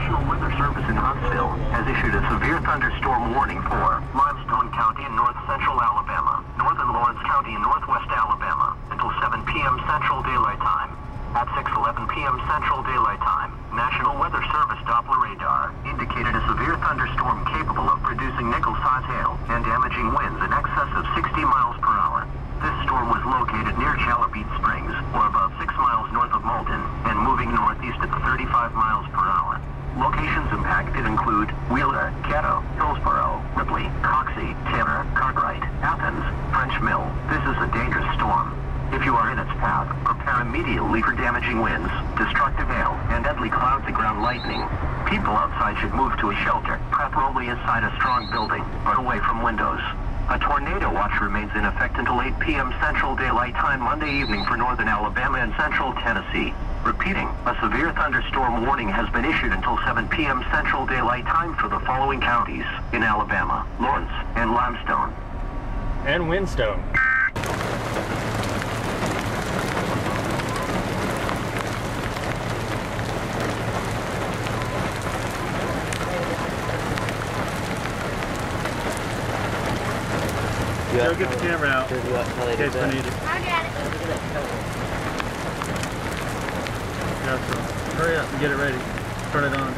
National Weather Service in Huntsville has issued a severe thunderstorm warning for Limestone County in north central Alabama, northern Lawrence County in northwest Alabama, until 7 p.m. Central Daylight Time. At 6:11 p.m. Central Daylight Time, National Weather Service Doppler radar indicated a severe thunderstorm capable of producing nickel-size hail and damaging winds in excess of 60 miles per hour. This storm was located near Chalabeat Springs, or about 6 miles north of Moulton, and moving northeast at 35 miles per hour. Locations impacted include Wheeler, Caddo, Hillsboro, Ripley, Coxey, Taylor, Cartwright, Athens, French Mill. This is a dangerous storm. If you are in its path, prepare immediately for damaging winds, destructive hail, and deadly clouds and ground lightning. People outside should move to a shelter, preferably inside a strong building, or away from windows. A tornado watch remains in effect until 8 p.m. Central Daylight Time Monday evening for northern Alabama and central Tennessee. Repeating, a severe thunderstorm warning has been issued until 7 p.m. Central Daylight Time for the following counties in Alabama: Lawrence and Limestone. And Windstone. Go get the camera out. In case we need it. I got it. Yeah, so hurry up and get it ready. Turn it on.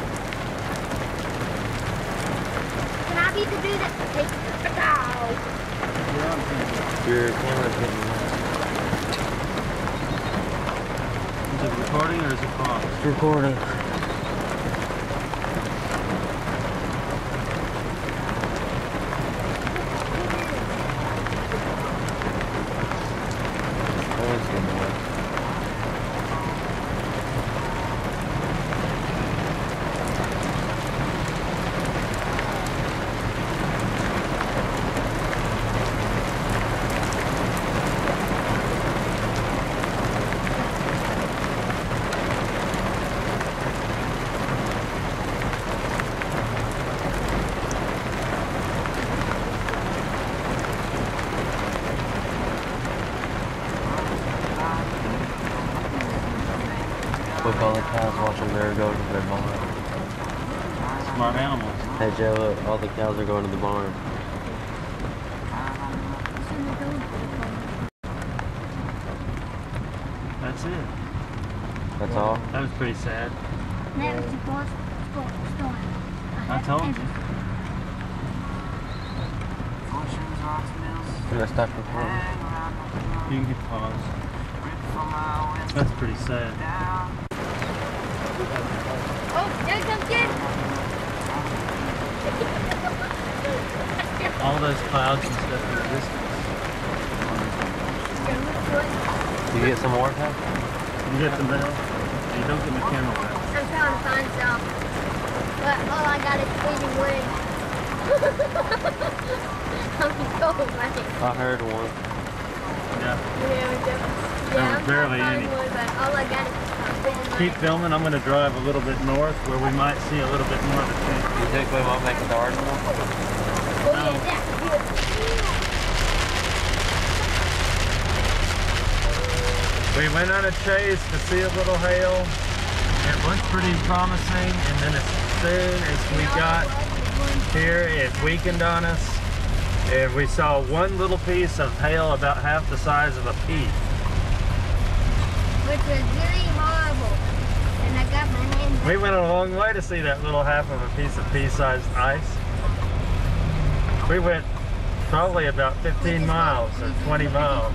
Can I be the dude that takes the cow? Your camera's getting Is it recording or is it paused? It's recording. Look, all the cows watching Bear go to their barn. Smart animals. Hey Joe, look, all the cows are going to the barn. That's it. That's all? That was pretty sad. That was the boss storm. I told you. Can I stop recording? You can hit pause. That's pretty sad. Oh, there comes kid. All those clouds and stuff in the distance. You get some more, Pat? You get some better? You don't get my camera wet. I'm trying to find some. But all I got is bleeding wood. I'm so funny. I heard one. Yeah. Yeah, There was barely any. wood, but all I got is bleeding wood. Keep filming. I'm going to drive a little bit north where we might see a little bit more of the change. You think we won't make it to Arsenal? Oh yeah, that's good. We went on a chase to see a little hail. It looked pretty promising, and then as soon as we got here, it weakened on us. And we saw one little piece of hail about half the size of a pea. Which was really horrible. And I got my hand. We went a long way to see that little half of a piece of pea-sized ice. We went probably about 15 miles or 20 miles.